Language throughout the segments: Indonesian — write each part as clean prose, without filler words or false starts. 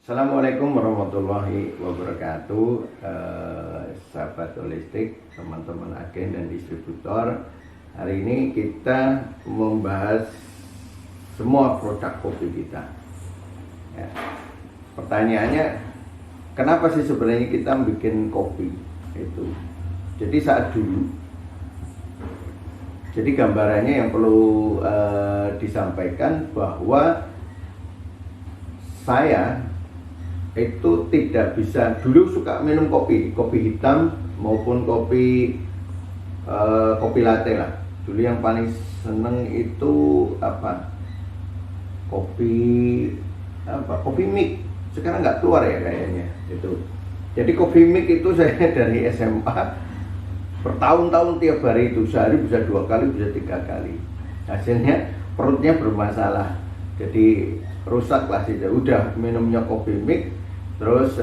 Assalamualaikum warahmatullahi wabarakatuh, sahabat holistik, teman-teman agen dan distributor. Hari ini kita membahas semua produk kopi kita. Ya. Pertanyaannya, kenapa sih sebenarnya kita bikin kopi itu? Jadi saat dulu, jadi gambarannya yang perlu disampaikan bahwa saya itu tidak bisa, dulu suka minum kopi hitam maupun kopi latte lah. Dulu yang paling seneng itu kopi mix. Sekarang nggak keluar ya kayaknya itu. Jadi kopi mix itu saya dari SMA bertahun-tahun tiap hari itu, sehari bisa 2 kali, bisa 3 kali. Hasilnya perutnya bermasalah, jadi rusak lah sih. Udah minumnya kopi mix, terus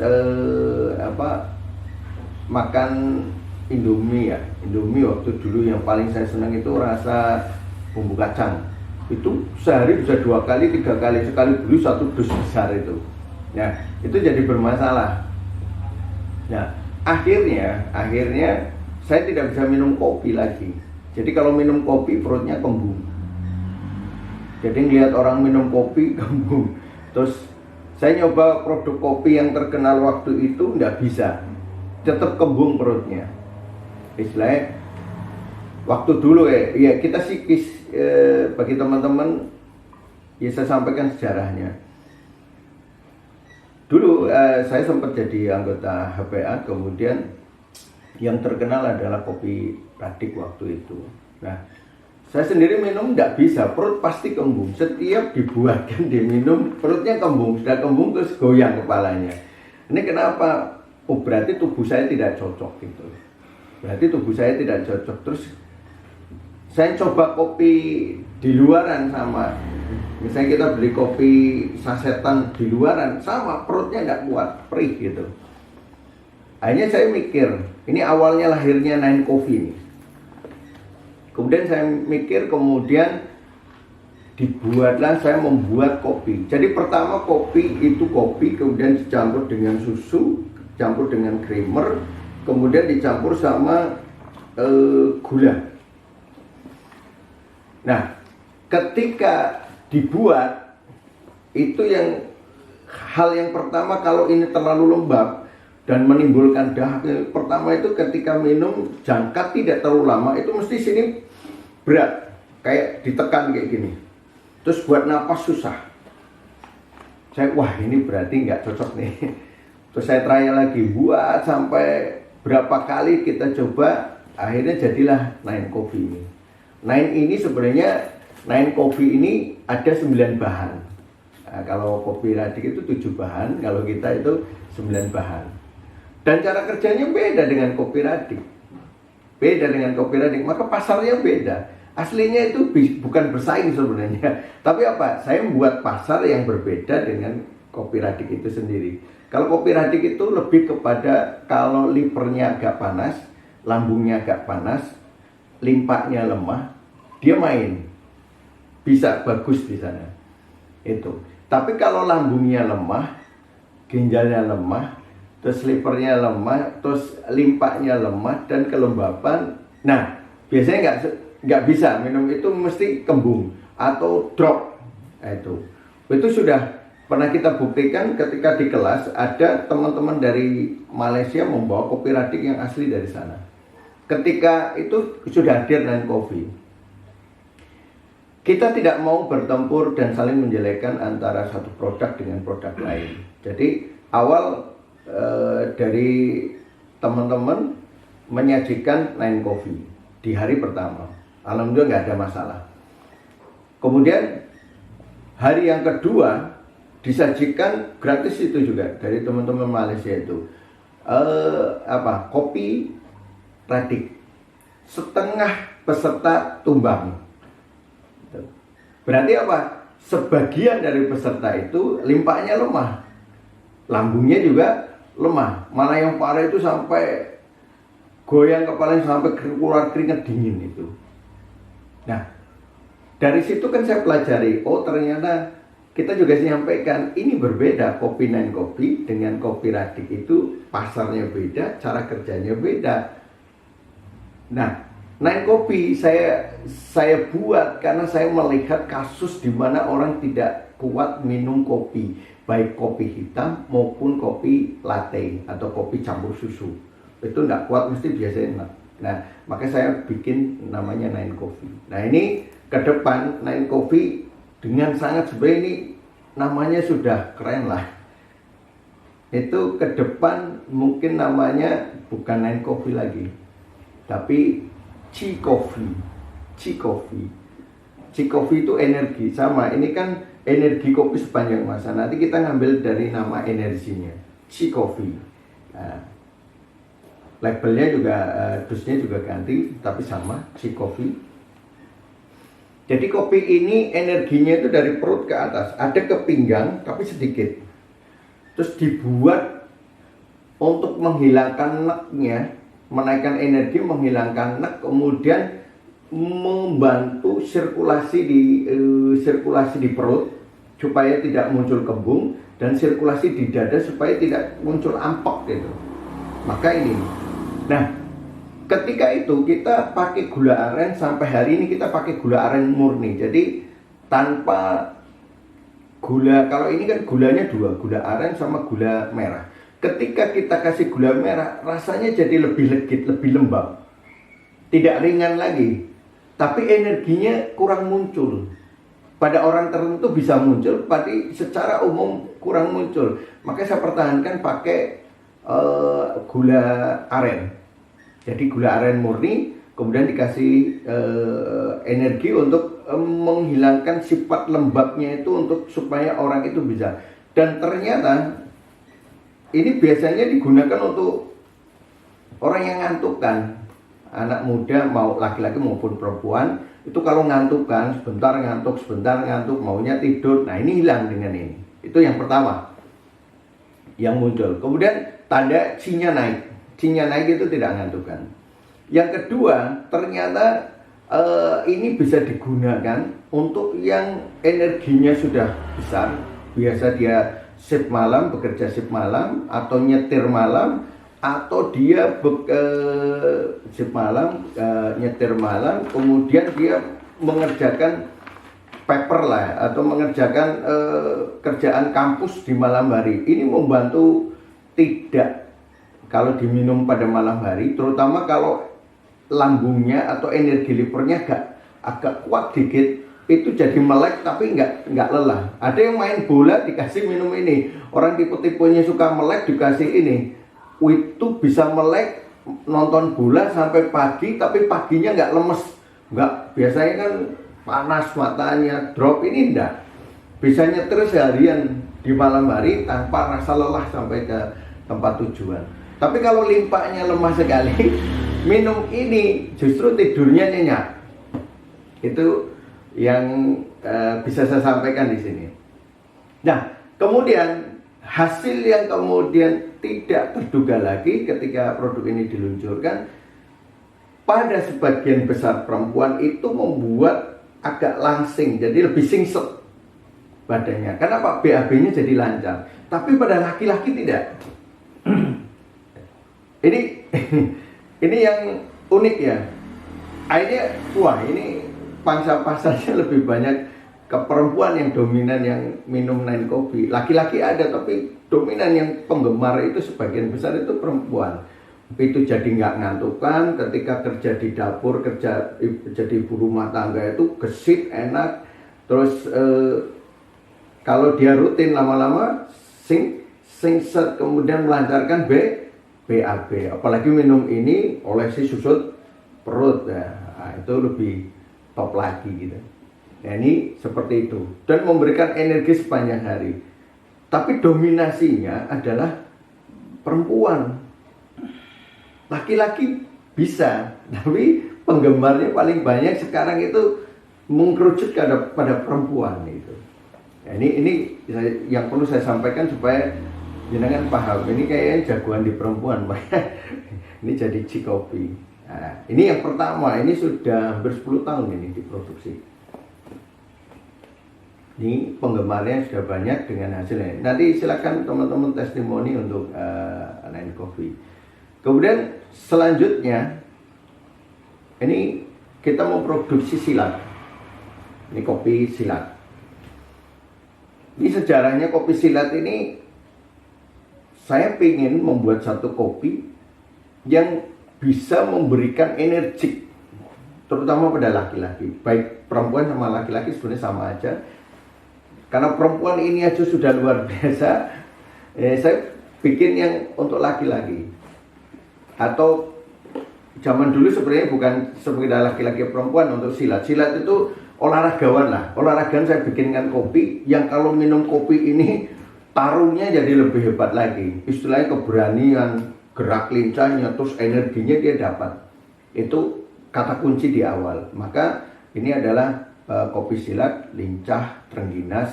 makan Indomie ya. Indomie waktu dulu yang paling saya senang itu rasa bumbu kacang. Itu sehari bisa 2 kali, 3 kali, sekali beli 1 dus besar itu. Nah, itu jadi bermasalah. Nah, akhirnya saya tidak bisa minum kopi lagi. Jadi kalau minum kopi perutnya kembung. Jadi ngeliat orang minum kopi kembung. Terus saya nyoba produk kopi yang terkenal waktu itu, nggak bisa, tetap kembung perutnya. Istilahnya waktu dulu ya kita sikis, bagi teman-teman ya saya sampaikan sejarahnya. Dulu saya sempat jadi anggota HPA, kemudian yang terkenal adalah kopi Radik waktu itu. Nah, saya sendiri minum nggak bisa, perut pasti kembung. Setiap dibuatkan diminum, perutnya kembung. Sudah kembung terus goyang kepalanya. Ini kenapa? Oh, berarti tubuh saya tidak cocok gitu. Berarti tubuh saya tidak cocok. Terus saya coba kopi di luaran sama. Misalnya kita beli kopi sasetan di luaran, sama, perutnya nggak kuat, perih gitu. Akhirnya saya mikir, ini awalnya lahirnya Nine Coffee nih. Kemudian saya mikir, kemudian saya membuat kopi. Jadi pertama kopi, kemudian dicampur dengan susu, dicampur dengan creamer, kemudian dicampur sama gula. Nah, ketika dibuat, itu hal yang pertama, kalau ini terlalu lembab dan menimbulkan dahak, pertama itu ketika minum jangka tidak terlalu lama, itu mesti sini berat, kayak ditekan kayak gini. Terus buat napas susah. Wah ini berarti nggak cocok nih. Terus saya trial lagi, buat sampai berapa kali kita coba, akhirnya jadilah Nine Coffee ini. Nine Coffee ini ada 9 bahan. Nah, kalau kopi Radik itu 7 bahan, kalau kita itu 9 bahan. Dan cara kerjanya beda dengan kopi Radik. Maka pasarnya beda. Aslinya itu bukan bersaing sebenarnya. Tapi saya membuat pasar yang berbeda dengan kopi Radik itu sendiri. Kalau kopi Radik itu lebih kepada, kalau livernya agak panas, lambungnya agak panas, limpahnya lemah, dia main. Bisa bagus di sana. Itu. Tapi kalau lambungnya lemah, ginjalnya lemah, terus livernya lemah, terus limpahnya lemah dan kelembapan, nah biasanya nggak bisa minum, itu mesti kembung atau drop. Nah, itu sudah pernah kita buktikan ketika di kelas ada teman-teman dari Malaysia membawa kopi Radik yang asli dari sana. Ketika itu sudah hadir Nine Coffee. Kita tidak mau bertempur dan saling menjelekkan antara satu produk dengan produk lain. Jadi awal dari teman-teman menyajikan Nine Coffee di hari pertama, alhamdulillah nggak ada masalah. Kemudian hari yang kedua disajikan gratis itu juga dari teman-teman Malaysia itu kopi Radik, setengah peserta tumbang. Berarti sebagian dari peserta itu limpahnya lemah, lambungnya juga lemah, malah yang parah itu sampai goyang kepalanya, sampai keluar keringat dingin itu. Nah, dari situ kan saya pelajari, oh ternyata kita juga sampaikan ini berbeda, kopi Nine Coffee dengan kopi Radik itu pasarnya beda, cara kerjanya beda. Nah, Nine Coffee saya buat karena saya melihat kasus di mana orang tidak kuat minum kopi, baik kopi hitam maupun kopi latte atau kopi campur susu. Itu tidak kuat, mesti biasanya enak. Nah, maka saya bikin namanya Nine Coffee. Nah, ini ke depan Nine Coffee dengan sangat sebenarnya ini namanya sudah keren lah. Itu ke depan mungkin namanya bukan Nine Coffee lagi, tapi Chi Coffee. Chi Coffee. Chi Coffee itu energi, sama. Ini kan energi kopi sepanjang masa. Nanti kita ngambil dari nama energinya. Chi Coffee. Nah, labelnya juga, dusnya juga ganti, tapi sama, Chi Coffee. Jadi kopi ini energinya itu dari perut ke atas, ada ke pinggang, tapi sedikit. Terus dibuat untuk menghilangkan neknya, menaikkan energi, menghilangkan nek, kemudian membantu sirkulasi di perut supaya tidak muncul kembung, dan sirkulasi di dada supaya tidak muncul ampek gitu. Maka ini. Nah, ketika itu kita pakai gula aren, sampai hari ini kita pakai gula aren murni. Jadi tanpa gula, kalau ini kan gulanya dua, gula aren sama gula merah. Ketika kita kasih gula merah, rasanya jadi lebih legit, lebih lembab. Tidak ringan lagi, tapi energinya kurang muncul. Pada orang tertentu bisa muncul, tapi secara umum kurang muncul. Maka saya pertahankan pakai gula aren. Jadi gula aren murni, kemudian dikasih energi untuk menghilangkan sifat lembabnya itu, untuk supaya orang itu bisa. Dan ternyata ini biasanya digunakan untuk orang yang ngantukkan, anak muda mau laki-laki maupun perempuan. Itu kalau ngantukkan, sebentar ngantuk, maunya tidur. Nah, ini hilang dengan ini. Itu yang pertama yang muncul. Kemudian tanda Qi-nya naik. Qi-nya naik itu tidak ngantukkan. Yang kedua, ternyata ini bisa digunakan untuk yang energinya sudah besar. Biasa dia shift malam, bekerja shift malam, atau nyetir malam, atau dia shift malam, nyetir malam, kemudian dia mengerjakan paper lah, atau mengerjakan kerjaan kampus di malam hari. Ini membantu tidak kalau diminum pada malam hari, terutama kalau lambungnya atau energi livernya agak kuat dikit, itu jadi melek tapi nggak lelah. Ada yang main bola dikasih minum ini, orang tipe-tipenya suka melek dikasih ini, itu bisa melek nonton bola sampai pagi, tapi paginya nggak lemes, nggak, biasanya kan panas matanya, drop. Ini enggak, bisa nyetir seharian di malam hari tanpa rasa lelah sampai ke tempat tujuan. Tapi kalau limpahnya lemah sekali, minum ini justru tidurnya nyenyak. Itu yang bisa saya sampaikan di sini. Nah, kemudian hasil yang kemudian tidak terduga lagi ketika produk ini diluncurkan, pada sebagian besar perempuan itu membuat agak langsing, jadi lebih singset badannya. Kenapa? BAB-nya jadi lancar. Tapi pada laki-laki tidak. Ini yang unik ya. Akhirnya, wah, ini pangsa pasarnya lebih banyak ke perempuan yang dominan yang minum Nine Coffee. Laki-laki ada, tapi dominan yang penggemar itu sebagian besar itu perempuan. Itu jadi nggak ngantukan ketika kerja di dapur, jadi ibu rumah tangga itu gesit, enak. Terus kalau dia rutin lama-lama singset, kemudian melancarkan BAB. Apalagi minum ini olesi susut perut, nah, itu lebih top lagi gitu. Nah, ini seperti itu, dan memberikan energi sepanjang hari. Tapi dominasinya adalah perempuan. Laki-laki bisa, tapi penggemarnya paling banyak sekarang itu mengkerucut pada perempuan itu. Nah, ini yang perlu saya sampaikan supaya jenengan paham. Ini kayaknya jagoan di perempuan, ini jadi Chi Coffee. Nah, ini yang pertama, ini sudah hampir 10 tahun ini diproduksi. Ini penggemarnya sudah banyak dengan hasilnya. Nanti silakan teman-teman testimoni untuk Nine Coffee. Kemudian selanjutnya ini kita mau produksi silat. Ini kopi silat. Ini sejarahnya kopi silat ini, saya ingin membuat satu kopi yang bisa memberikan energi, terutama pada laki-laki. Baik perempuan sama laki-laki sebenarnya sama aja. Karena perempuan ini aja sudah luar biasa, saya bikin yang untuk laki-laki. Atau zaman dulu sebenarnya bukan sekedar laki-laki perempuan untuk silat. Silat itu olahragawan lah. Olahragaan saya bikinkan kopi yang kalau minum kopi ini tarungnya jadi lebih hebat lagi. Istilahnya keberanian, gerak lincahnya, terus energinya dia dapat. Itu kata kunci di awal. Maka ini adalah kopi silat, lincah, trengginas,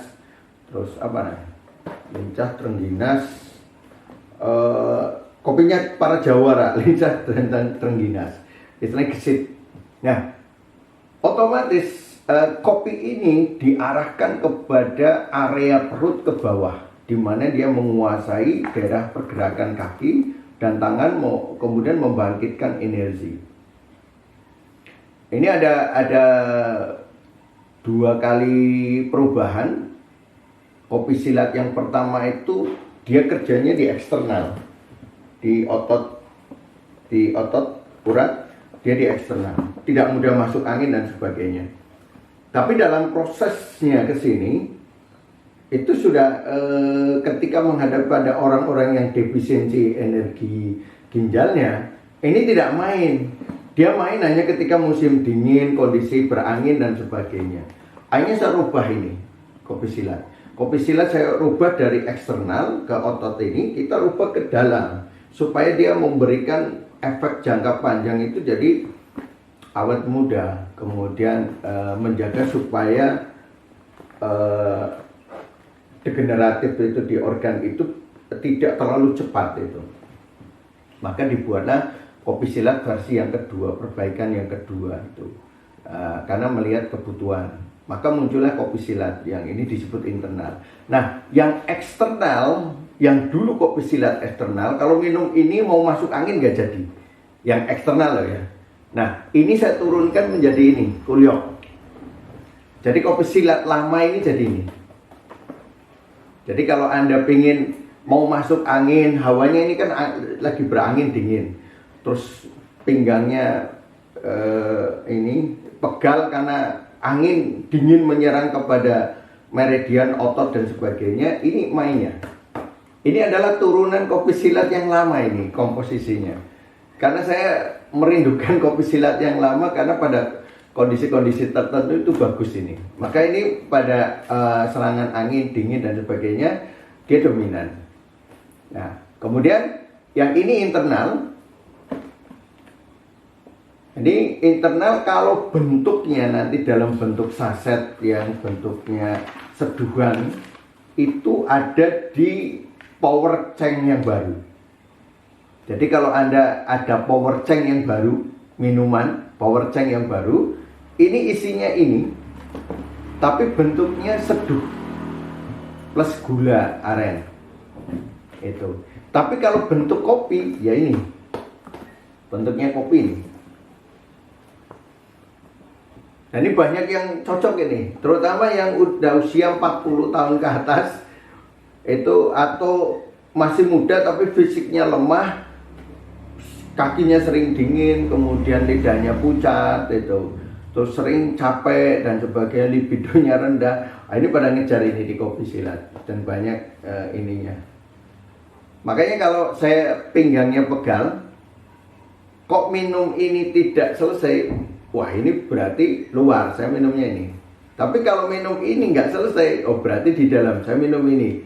terus apa nih? Lincah, trengginas, kopinya para Jawara, lincah dan trengginas, istilahnya gesit. Nah, otomatis kopi ini diarahkan kepada area perut ke bawah, di mana dia menguasai daerah pergerakan kaki dan tangan, kemudian membangkitkan energi. Ini ada 2 kali perubahan. Kopi silat yang pertama itu dia kerjanya di eksternal, di otot urat, dia di eksternal, tidak mudah masuk angin dan sebagainya. Tapi dalam prosesnya ke sini itu sudah ketika menghadap pada orang-orang yang defisiensi energi ginjalnya, ini tidak main. Dia main hanya ketika musim dingin, kondisi berangin dan sebagainya. Akhirnya saya rubah ini kopi silat. Kopi silat saya rubah dari eksternal ke otot ini, kita rubah ke dalam supaya dia memberikan efek jangka panjang itu jadi awet muda, kemudian menjaga supaya degeneratif itu di organ itu tidak terlalu cepat itu. Maka dibuatlah kopi silat versi yang kedua, perbaikan yang kedua itu, karena melihat kebutuhan. Maka muncullah kopi silat yang ini disebut internal. Nah, yang eksternal, yang dulu kopi silat eksternal, kalau minum ini mau masuk angin gak jadi. Yang eksternal loh ya. Nah, ini saya turunkan menjadi ini, kulyok. Jadi kopi silat lama ini jadi ini. Jadi kalau Anda pingin mau masuk angin, hawanya ini kan lagi berangin dingin. Terus pinggangnya ini pegal karena angin dingin menyerang kepada meridian otot dan sebagainya. Ini mainnya. Ini adalah turunan kopi silat yang lama ini komposisinya. Karena saya merindukan kopi silat yang lama karena pada kondisi-kondisi tertentu itu bagus ini. Maka ini pada serangan angin dingin dan sebagainya dia dominan. Nah, kemudian yang ini internal. Ini internal kalau bentuknya nanti dalam bentuk saset yang bentuknya seduhan itu ada di power tank yang baru. Jadi kalau Anda ada power tank yang baru, minuman power tank yang baru, ini isinya ini, tapi bentuknya seduh plus gula aren itu. Tapi kalau bentuk kopi ya ini, bentuknya kopi ini. Nah, ini banyak yang cocok ini, terutama yang udah usia 40 tahun ke atas itu, atau masih muda tapi fisiknya lemah, kakinya sering dingin, kemudian lidahnya pucat itu, terus sering capek dan sebagainya, libidonya rendah. Nah, ini pada ngejar ini di kopi silat dan banyak ininya. Makanya kalau saya pinggangnya pegal, kok minum ini tidak selesai, wah ini berarti luar, saya minumnya ini. Tapi kalau minum ini nggak selesai, oh berarti di dalam saya minum ini,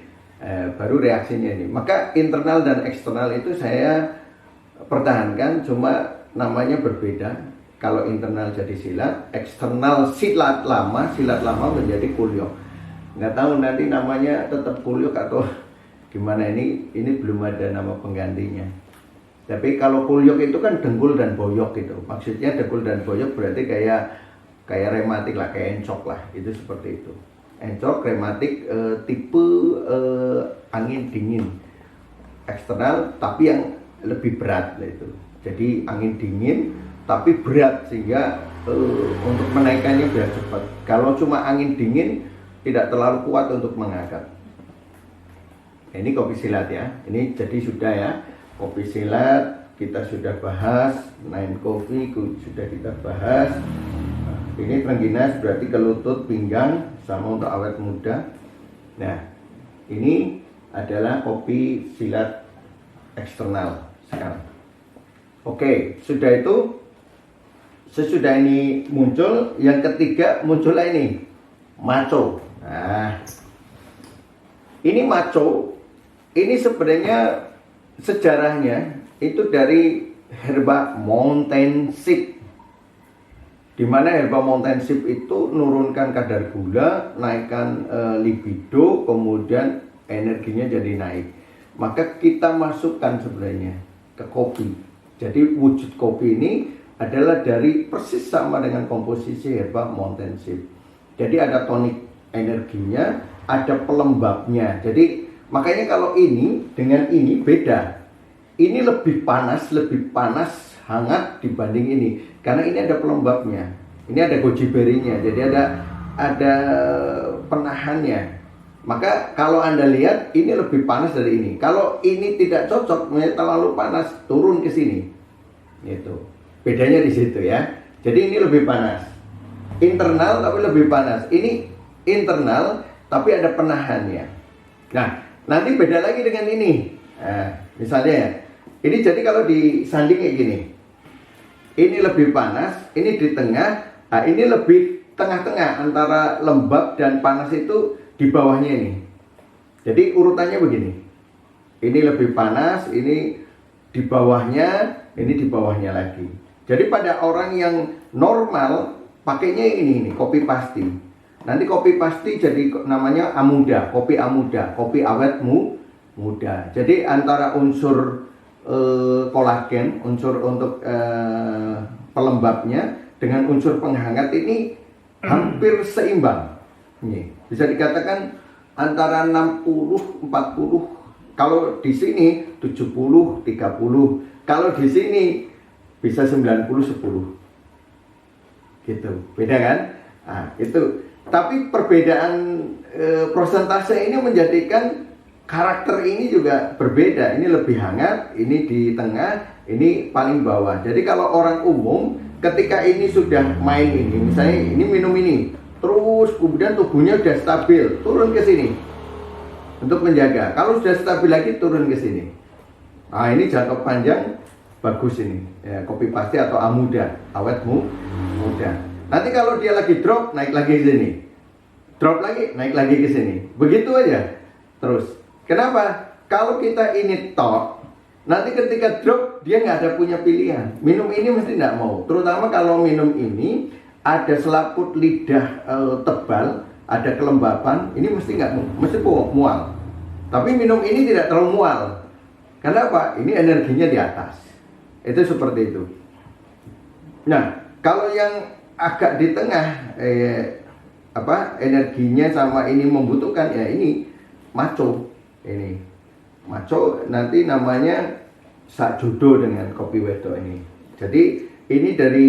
baru reaksinya ini. Maka internal dan eksternal itu saya pertahankan, cuma namanya berbeda. Kalau internal jadi silat, eksternal silat lama menjadi kulyok. Nggak tahu nanti namanya tetap kulyok atau gimana, ini belum ada nama penggantinya. Tapi kalau kulyok itu kan dengkul dan boyok gitu. Maksudnya dengkul dan boyok berarti kayak rematik lah, kayak encok lah. Itu seperti itu. encok rematik tipe angin dingin eksternal tapi yang lebih berat itu. Jadi angin dingin tapi berat sehingga untuk menaikkannya biar cepat. Kalau cuma angin dingin tidak terlalu kuat untuk mengangkat. Ini kopi silat ya. Ini jadi sudah ya, kopi silat kita sudah bahas, Nine Coffee sudah kita bahas. Ini Trengginas berarti ke lutut, pinggang, sama untuk awet muda. Nah, ini adalah kopi silat eksternal sekarang. Oke, sudah itu, sesudah ini muncul, yang ketiga muncullah ini maco. Nah, ini maco, ini sebenarnya sejarahnya itu dari herba mountain sheep, di mana herba mountain sheep itu nurunkan kadar gula, naikkan libido, kemudian energinya jadi naik. Maka kita masukkan sebenarnya ke kopi. Jadi wujud kopi ini adalah dari persis sama dengan komposisi herba mountain sheep. Jadi ada tonik energinya, ada pelembabnya. Jadi makanya kalau ini dengan ini beda. Ini lebih panas hangat dibanding ini. Karena ini ada pelembabnya. Ini ada goji berry-nya. Jadi ada penahannya. Maka kalau Anda lihat ini lebih panas dari ini. Kalau ini tidak cocok, terlalu panas, turun ke sini. Gitu. Bedanya di situ ya. Jadi ini lebih panas. Internal tapi lebih panas. Ini internal tapi ada penahannya. Nah, nanti beda lagi dengan ini. Nah, misalnya ya. Ini jadi kalau disanding kayak gini. Ini lebih panas, ini di tengah. Nah, ini lebih tengah-tengah antara lembab dan panas itu di bawahnya ini. Jadi urutannya begini. Ini lebih panas, ini di bawahnya, ini di bawahnya lagi. Jadi pada orang yang normal pakainya ini kopi pasti. Nanti kopi pasti jadi namanya amuda, kopi amuda, kopi awet muda. Jadi antara unsur kolagen, unsur untuk pelembabnya dengan unsur penghangat ini hampir seimbang. Ini bisa dikatakan antara 60 40. Kalau di sini 70 30. Kalau di sini bisa 90 10. Gitu. Beda kan? Nah, itu. Tapi perbedaan prosentase ini menjadikan karakter ini juga berbeda. Ini lebih hangat, ini di tengah, ini paling bawah. Jadi kalau orang umum ketika ini sudah main ini, misalnya ini minum ini, terus kemudian tubuhnya sudah stabil, turun ke sini untuk menjaga. Kalau sudah stabil lagi turun ke sini. Nah, ini jangka panjang bagus ini. Ya, kopi pasti atau amuda, awet muda. Nanti kalau dia lagi drop, naik lagi ke sini. Drop lagi, naik lagi ke sini. Begitu aja. Terus. Kenapa? Kalau kita ini top, nanti ketika drop dia nggak ada punya pilihan. Minum ini mesti nggak mau. Terutama kalau minum ini ada selaput lidah tebal, ada kelembapan, ini mesti mual. Tapi minum ini tidak terlalu mual. Kenapa? Ini energinya di atas. Itu seperti itu. Nah, kalau yang agak di tengah, energinya sama ini membutuhkan ya ini maco. Ini maco nanti namanya sak jodoh dengan kopi wedok ini. Jadi ini dari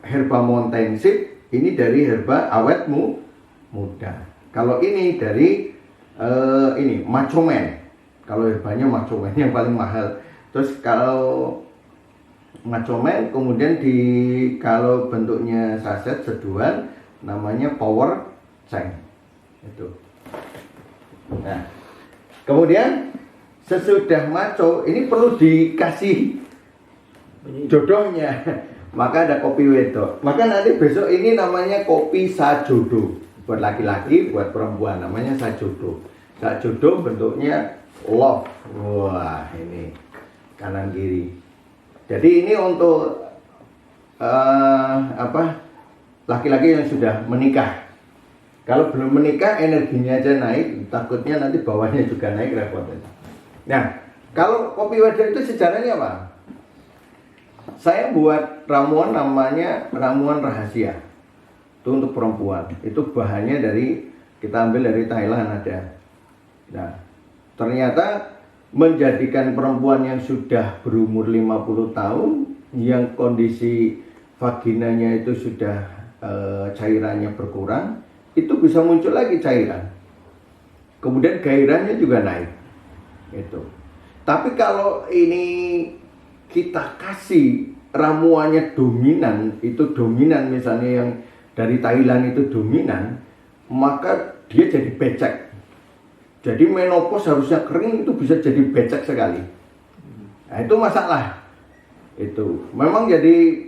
herba mountain sheep, ini dari herba awet muda. Kalau ini dari ini macho man. Kalau herbanya macho man yang paling mahal. Terus kalau macho man kemudian kalau bentuknya saset seduhan namanya power chang. Itu. Nah, kemudian sesudah maco ini perlu dikasih jodohnya, maka ada kopi wedok. Maka nanti besok ini namanya kopi sajodo. Buat laki-laki, buat perempuan namanya sajodo. Sajodo bentuknya love. Wah, ini kanan kiri. Jadi ini untuk laki-laki yang sudah menikah. Kalau belum menikah energinya aja naik, takutnya nanti bawahnya juga naik, repot. Nah, kalau kopi wedok itu sejarahnya apa? Saya buat ramuan namanya ramuan rahasia. Itu untuk perempuan. Itu bahannya kita ambil dari Thailand ada. Nah, ternyata menjadikan perempuan yang sudah berumur 50 tahun, yang kondisi vaginanya itu sudah cairannya berkurang, itu bisa muncul lagi cairan. Kemudian gairahnya juga naik. Itu. Tapi kalau ini kita kasih ramuannya dominan, itu dominan misalnya yang dari Thailand itu dominan, maka dia jadi becek. Jadi menopause harusnya kering, itu bisa jadi becek sekali. Nah, itu masalah. Itu memang jadi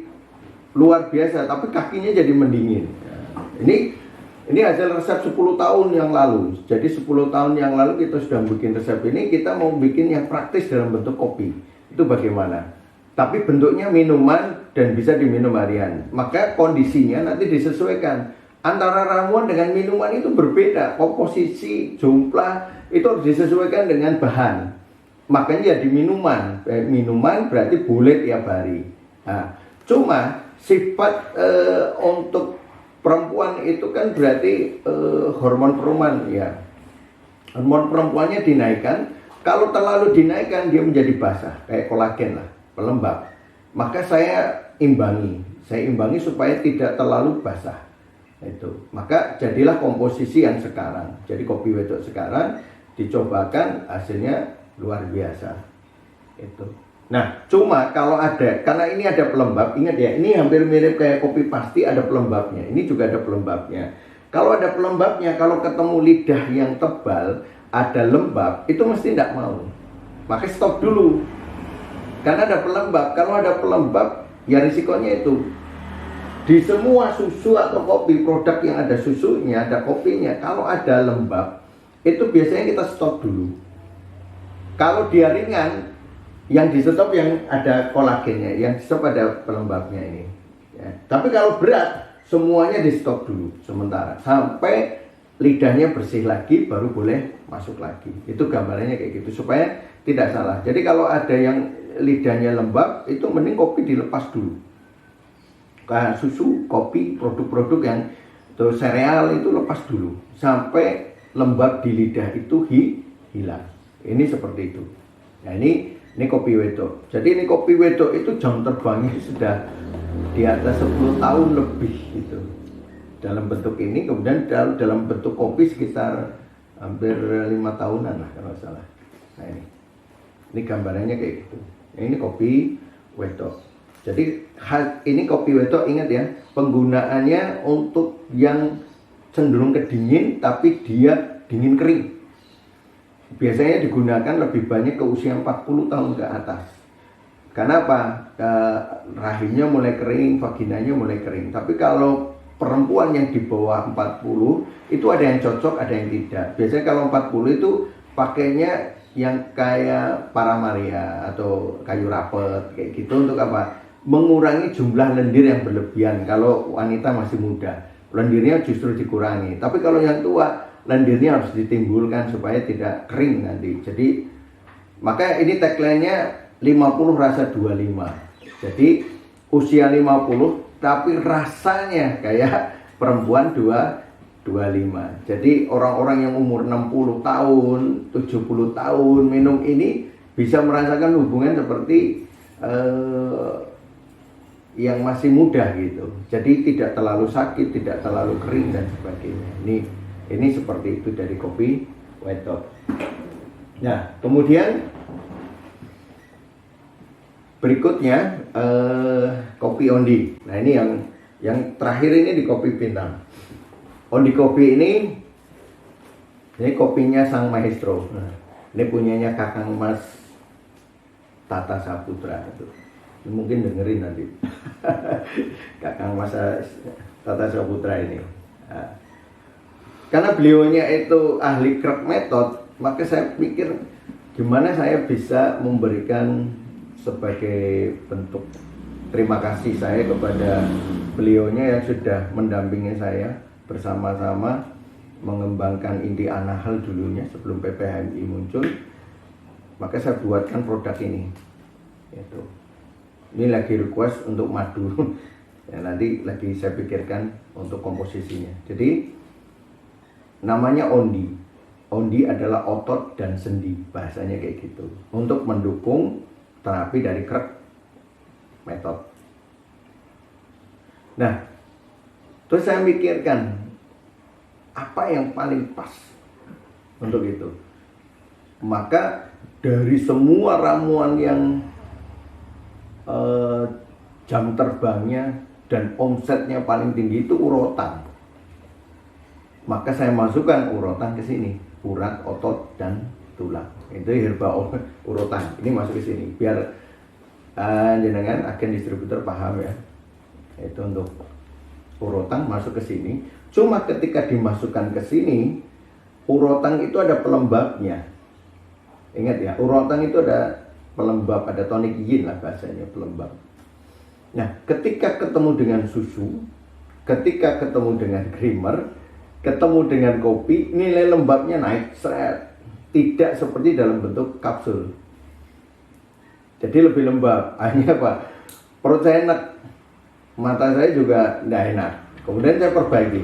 luar biasa, tapi kakinya jadi mendingin. Ini hasil resep 10 tahun yang lalu. Jadi 10 tahun yang lalu kita sudah bikin resep ini, kita mau bikin yang praktis dalam bentuk kopi. Itu bagaimana? Tapi bentuknya minuman dan bisa diminum harian. Maka kondisinya nanti disesuaikan. Antara ramuan dengan minuman itu berbeda. Komposisi, jumlah itu harus disesuaikan dengan bahan. Makanya jadi minuman. Minuman berarti boleh tiap hari. Nah, cuma sifat untuk perempuan itu kan berarti hormon perumahan ya. Hormon perempuannya dinaikkan. Kalau terlalu dinaikkan dia menjadi basah, kayak kolagen lah, pelembab. Maka saya imbangi supaya tidak terlalu basah. Itu. Maka jadilah komposisi yang sekarang. Jadi kopi wedok sekarang dicobakan, hasilnya luar biasa. Itu. Nah, cuma kalau karena ini ada pelembab, ingat ya, ini hampir mirip kayak kopi pasti ada pelembabnya. Ini juga ada pelembabnya. Kalau ada pelembabnya, kalau ketemu lidah yang tebal, ada lembab, itu mesti tidak mau. Maka stop dulu. Karena ada pelembab. Kalau ada pelembab, ya risikonya itu. Di semua susu atau kopi, produk yang ada susunya, ada kopinya, kalau ada lembab, itu biasanya kita stop dulu. Kalau dia ringan, yang di stop yang ada kolagennya, yang di stop ada pelembabnya ini. Ya. Tapi kalau berat, semuanya di stop dulu sementara sampai lidahnya bersih lagi, baru boleh masuk lagi. Itu gambarannya kayak gitu supaya tidak salah. Jadi kalau ada yang lidahnya lembab, itu mending kopi dilepas dulu. Kayak susu, kopi, produk-produk yang sereal itu lepas dulu sampai lembab di lidah itu hilang. Ini seperti itu. Nah ini kopi wedok. Jadi ini kopi wedok itu jam terbangnya sudah di atas 10 tahun lebih gitu. Dalam bentuk ini, kemudian dalam bentuk kopi sekitar hampir 5 tahunan lah kalau salah. Nah ini gambarannya kayak gitu. Nah, ini kopi wedok. Jadi ini kopi wedok, ingat ya, penggunaannya untuk yang cenderung ke dingin tapi dia dingin kering. Biasanya digunakan lebih banyak ke usia 40 tahun ke atas. Karena apa? Rahimnya mulai kering, vaginanya mulai kering. Tapi kalau perempuan yang di bawah 40, itu ada yang cocok, ada yang tidak. Biasanya kalau 40 itu pakainya yang kayak Paramaria atau kayu rapet, kayak gitu. Untuk apa? Mengurangi jumlah lendir yang berlebihan. Kalau wanita masih muda, lendirnya justru dikurangi. Tapi kalau yang tua, lendirnya harus ditimbulkan supaya tidak kering nanti. Jadi maka ini tagline-nya 50 rasa 25. Jadi usia 50 tapi rasanya kayak perempuan 25. Jadi orang-orang yang umur 60 tahun, 70 tahun minum ini bisa merasakan hubungan seperti yang masih muda gitu. Jadi tidak terlalu sakit, tidak terlalu kering dan sebagainya. Ini seperti itu dari kopi wedok. Nah, kemudian berikutnya kopi ondi. Nah, ini yang terakhir ini di kopi bintang. Ondi kopi ini kopinya Sang Maestro. Nah, ini punyanya Kakang Mas Tata Saputra itu. Mungkin dengerin nanti. Kakang Mas Tata Saputra ini. Nah, karena beliaunya itu ahli craft method, maka saya pikir gimana saya bisa memberikan sebagai bentuk terima kasih saya kepada beliaunya yang sudah mendampingi saya bersama-sama mengembangkan Inti Anahal dulunya sebelum PPHMI muncul. Maka saya buatkan produk ini. Ini lagi request untuk madu. Ya, nanti lagi saya pikirkan untuk komposisinya. Jadi namanya ondi. Ondi adalah otot dan sendi, bahasanya kayak gitu. Untuk mendukung terapi dari Krek method. Nah, terus saya mikirkan apa yang paling pas untuk itu. Maka dari semua ramuan yang jam terbangnya dan omsetnya paling tinggi itu urotan. Maka saya masukkan urotan ke sini, urat, otot, dan tulang. Itu herba urotan. Ini masuk ke sini biar jenengan agen distributor paham ya. Itu untuk urotan masuk ke sini. Cuma ketika dimasukkan ke sini, urotan itu ada pelembabnya. Ingat ya, urotan itu ada pelembab, ada tonic yin lah bahasanya, pelembab. Nah, ketika ketemu dengan susu, ketika ketemu dengan creamer, ketemu dengan kopi, nilai lembabnya naik seret. Tidak seperti dalam bentuk kapsul. Jadi lebih lembab. Hanya apa? Perut saya enak, mata saya juga tidak enak. Kemudian saya perbaiki.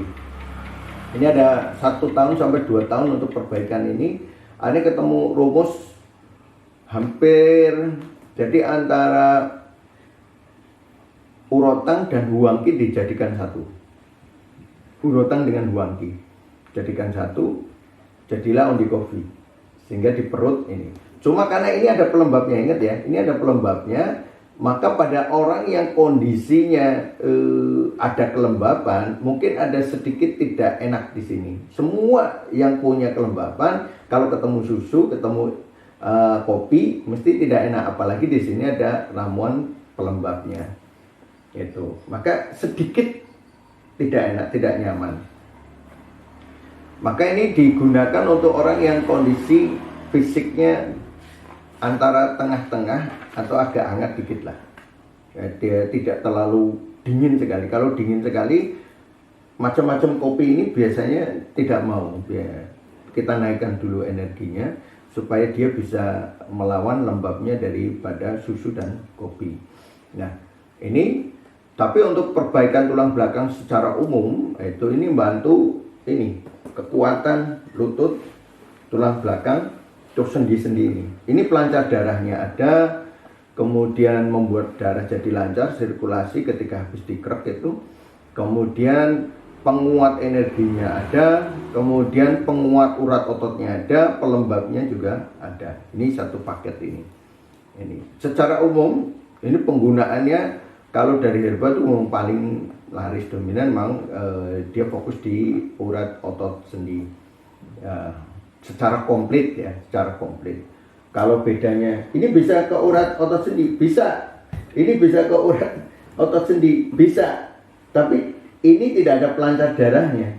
Ini ada 1 tahun sampai 2 tahun untuk perbaikan ini. Ini ketemu rumus hampir, jadi antara urotan dan huangki dijadikan satu. Urotan dengan huangki jadikan satu, jadilah ondi coffee. Sehingga di perut ini. Cuma karena ini ada pelembabnya, ingat ya, ini ada pelembabnya, maka pada orang yang kondisinya ada kelembaban, mungkin ada sedikit tidak enak di sini. Semua yang punya kelembaban, kalau ketemu susu, ketemu kopi, mesti tidak enak. Apalagi di sini ada ramuan pelembabnya. Itu, maka sedikit tidak enak, tidak nyaman. Maka ini digunakan untuk orang yang kondisi fisiknya antara tengah-tengah atau agak hangat dikit lah. Ya, dia tidak terlalu dingin sekali. Kalau dingin sekali, macam-macam kopi ini biasanya tidak mau. Ya, kita naikkan dulu energinya supaya dia bisa melawan lembabnya daripada susu dan kopi. Nah, ini tapi untuk perbaikan tulang belakang secara umum, itu ini membantu ini kekuatan lutut, tulang belakang, terus sendi-sendi ini. Ini pelancar darahnya ada, kemudian membuat darah jadi lancar, sirkulasi ketika habis dikrek itu. Kemudian penguat energinya ada, kemudian penguat urat ototnya ada, pelembabnya juga ada. Ini satu paket ini. Ini secara umum ini penggunaannya. Kalau dari herba itu paling laris dominan memang dia fokus di urat otot sendi secara komplit ya, secara komplit. Kalau bedanya ini bisa ke urat otot sendi, bisa. Ini bisa ke urat otot sendi, bisa. Tapi ini tidak ada pelancar darahnya.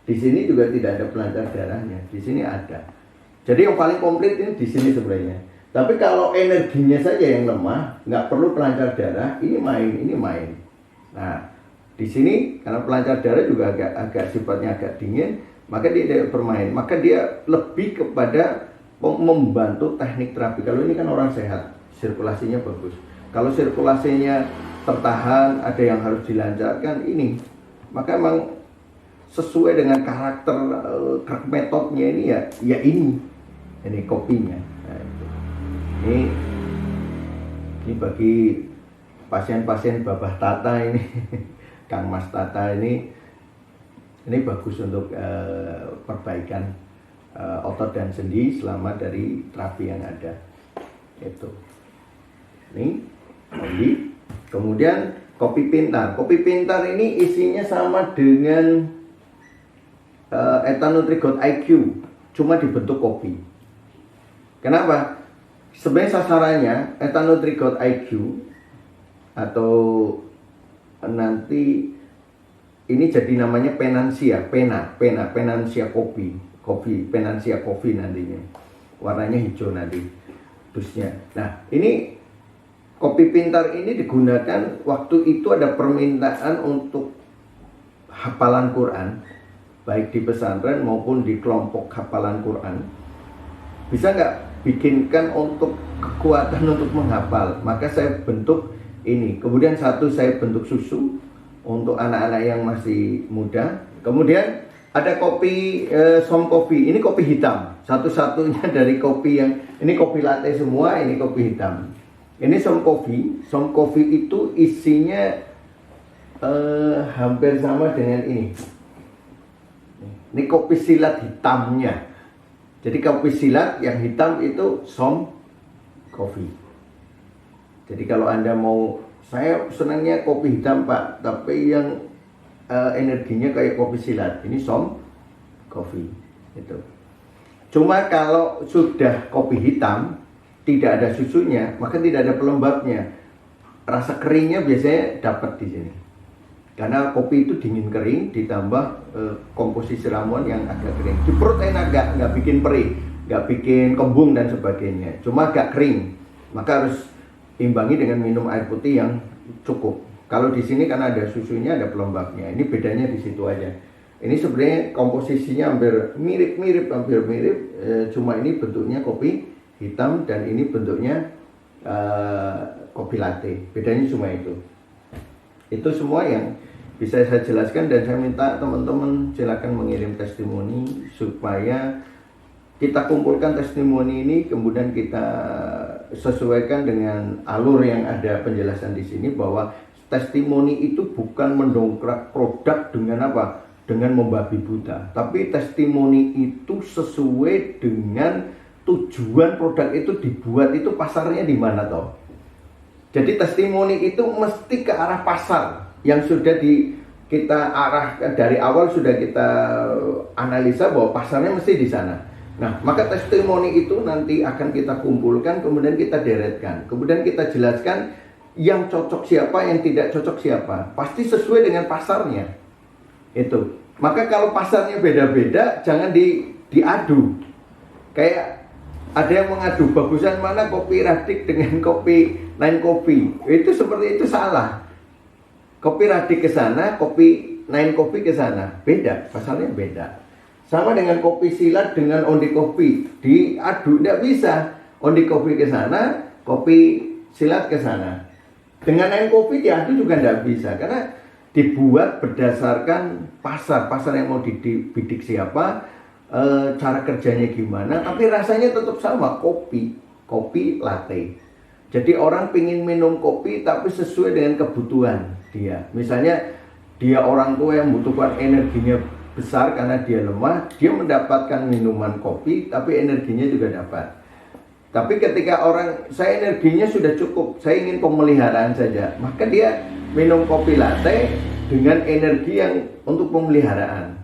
Di sini juga tidak ada pelancar darahnya. Di sini ada. Jadi yang paling komplit ini di sini sebenarnya. Tapi kalau energinya saja yang lemah, nggak perlu pelancar darah, ini main. Nah, di sini karena pelancar darah juga agak sifatnya agak dingin, maka dia tidak bermain. Maka dia lebih kepada membantu teknik terapi. Kalau ini kan orang sehat, sirkulasinya bagus. Kalau sirkulasinya tertahan, ada yang harus dilancarkan, ini. Maka memang sesuai dengan karakter metodenya ini ya ini kopinya. Nah, itu. Ini bagi pasien-pasien Babah Tata ini, Kang Mas Tata ini bagus untuk perbaikan otot dan sendi selama dari terapi yang ada. Itu. Ini kopi. Kemudian kopi pintar. Kopi pintar ini isinya sama dengan Etanutrigot IQ, cuma dibentuk kopi. Kenapa? Sebenarnya sasarannya Etanutrigot IQ atau nanti ini jadi namanya Penansia, Penansia kopi, Penansia kopi nantinya. Warnanya hijau nanti dusnya. Nah, ini kopi pintar ini digunakan waktu itu ada permintaan untuk hafalan Quran, baik di pesantren maupun di kelompok hafalan Quran. Bisa nggak bikinkan untuk kekuatan untuk menghafal? Maka saya bentuk ini. Kemudian satu saya bentuk susu, untuk anak-anak yang masih muda. Kemudian ada kopi Som Coffee. Ini kopi hitam. Satu-satunya dari kopi yang ini kopi latte semua, ini kopi hitam. Ini Som Coffee. Som Coffee itu isinya hampir sama dengan ini. Ini kopi silat hitamnya. Jadi kopi silat yang hitam itu Som Coffee. Jadi kalau Anda mau, saya senangnya kopi hitam Pak, tapi yang energinya kayak kopi silat, ini Som Coffee itu. Cuma kalau sudah kopi hitam tidak ada susunya, maka tidak ada pelembabnya. Rasa keringnya biasanya dapat di sini. Karena kopi itu dingin kering ditambah komposisi ramuan yang agak kering. Di perut enak, nggak bikin perih, nggak bikin kembung dan sebagainya. Cuma agak kering, maka harus imbangi dengan minum air putih yang cukup. Kalau di sini karena ada susunya, ada pelembabnya. Ini bedanya di situ aja. Ini sebenarnya komposisinya hampir mirip, cuma ini bentuknya kopi hitam dan ini bentuknya kopi latte. Bedanya cuma itu. Itu semua yang bisa saya jelaskan dan saya minta teman-teman silakan mengirim testimoni supaya kita kumpulkan testimoni ini, kemudian kita sesuaikan dengan alur yang ada penjelasan di sini bahwa testimoni itu bukan mendongkrak produk dengan apa? Dengan membabi buta. Tapi testimoni itu sesuai dengan tujuan produk itu dibuat, itu pasarnya di mana toh. Jadi testimoni itu mesti ke arah pasar yang sudah kita arahkan dari awal, sudah kita analisa bahwa pasarnya mesti di sana. Nah, maka testimoni itu nanti akan kita kumpulkan, kemudian kita deretkan, kemudian kita jelaskan yang cocok siapa, yang tidak cocok siapa. Pasti sesuai dengan pasarnya. Itu. Maka kalau pasarnya beda-beda, jangan diadu. Kayak ada yang mengadu bagusan mana kopi Radik dengan kopi Nine Coffee. Itu seperti itu salah. Kopi Radik ke sana, kopi Nine Coffee ke sana. Beda, pasarnya beda. Sama dengan kopi silat dengan Ondi Coffee, diadu tidak bisa. Ondi Coffee ke sana, kopi silat ke sana. Dengan Nine Coffee diadu juga tidak bisa, karena dibuat berdasarkan pasar yang mau dibidik siapa, cara kerjanya gimana, tapi rasanya tetap sama, kopi latte. Jadi orang pingin minum kopi tapi sesuai dengan kebutuhan dia. Misalnya dia orang tua yang membutuhkan energinya besar karena dia lemah, dia mendapatkan minuman kopi tapi energinya juga dapat. Tapi ketika orang, saya energinya sudah cukup, saya ingin pemeliharaan saja, maka dia minum kopi latte dengan energi yang untuk pemeliharaan.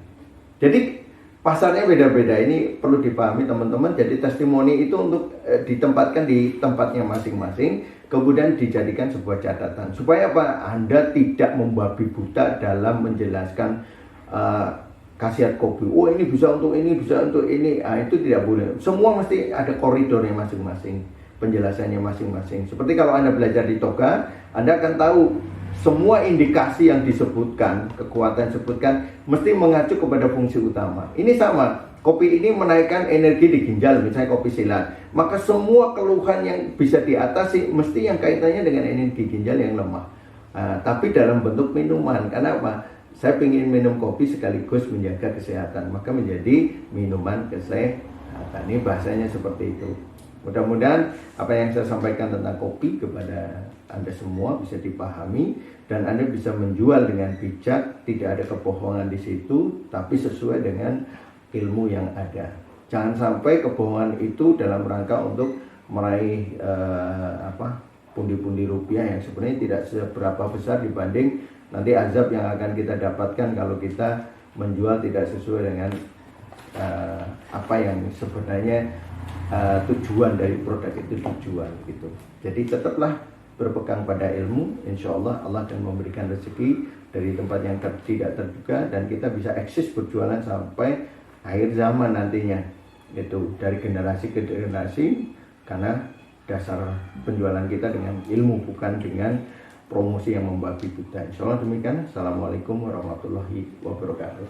Jadi pasarnya beda-beda, ini perlu dipahami teman-teman. Jadi testimoni itu untuk ditempatkan di tempatnya masing-masing, kemudian dijadikan sebuah catatan. Supaya apa? Anda tidak membabi buta dalam menjelaskan khasiat kopi. Oh ini bisa untuk ini, bisa untuk ini. Itu tidak boleh. Semua mesti ada koridornya masing-masing, penjelasannya masing-masing. Seperti kalau Anda belajar di toga, Anda akan tahu semua indikasi yang disebutkan, kekuatan disebutkan, mesti mengacu kepada fungsi utama. Ini sama, kopi ini menaikkan energi di ginjal, misalnya kopi silat. Maka semua keluhan yang bisa diatasi, mesti yang kaitannya dengan energi ginjal yang lemah. Tapi dalam bentuk minuman, karena apa? Saya ingin minum kopi sekaligus menjaga kesehatan, maka menjadi minuman kesehatan. Ini bahasanya seperti itu. Mudah-mudahan apa yang saya sampaikan tentang kopi kepada Anda semua bisa dipahami dan Anda bisa menjual dengan bijak, tidak ada kebohongan di situ, tapi sesuai dengan ilmu yang ada. Jangan sampai kebohongan itu dalam rangka untuk meraih pundi-pundi rupiah yang sebenarnya tidak seberapa besar dibanding nanti azab yang akan kita dapatkan kalau kita menjual tidak sesuai dengan apa yang sebenarnya tujuan dari produk itu dijual gitu. Jadi tetaplah berpegang pada ilmu, insya Allah Allah akan memberikan rezeki dari tempat yang tidak terduga dan kita bisa eksis berjualan sampai akhir zaman nantinya, itu dari generasi ke generasi, karena dasar penjualan kita dengan ilmu bukan dengan promosi yang membabi buta. Insya Allah demikian. Assalamualaikum warahmatullahi wabarakatuh.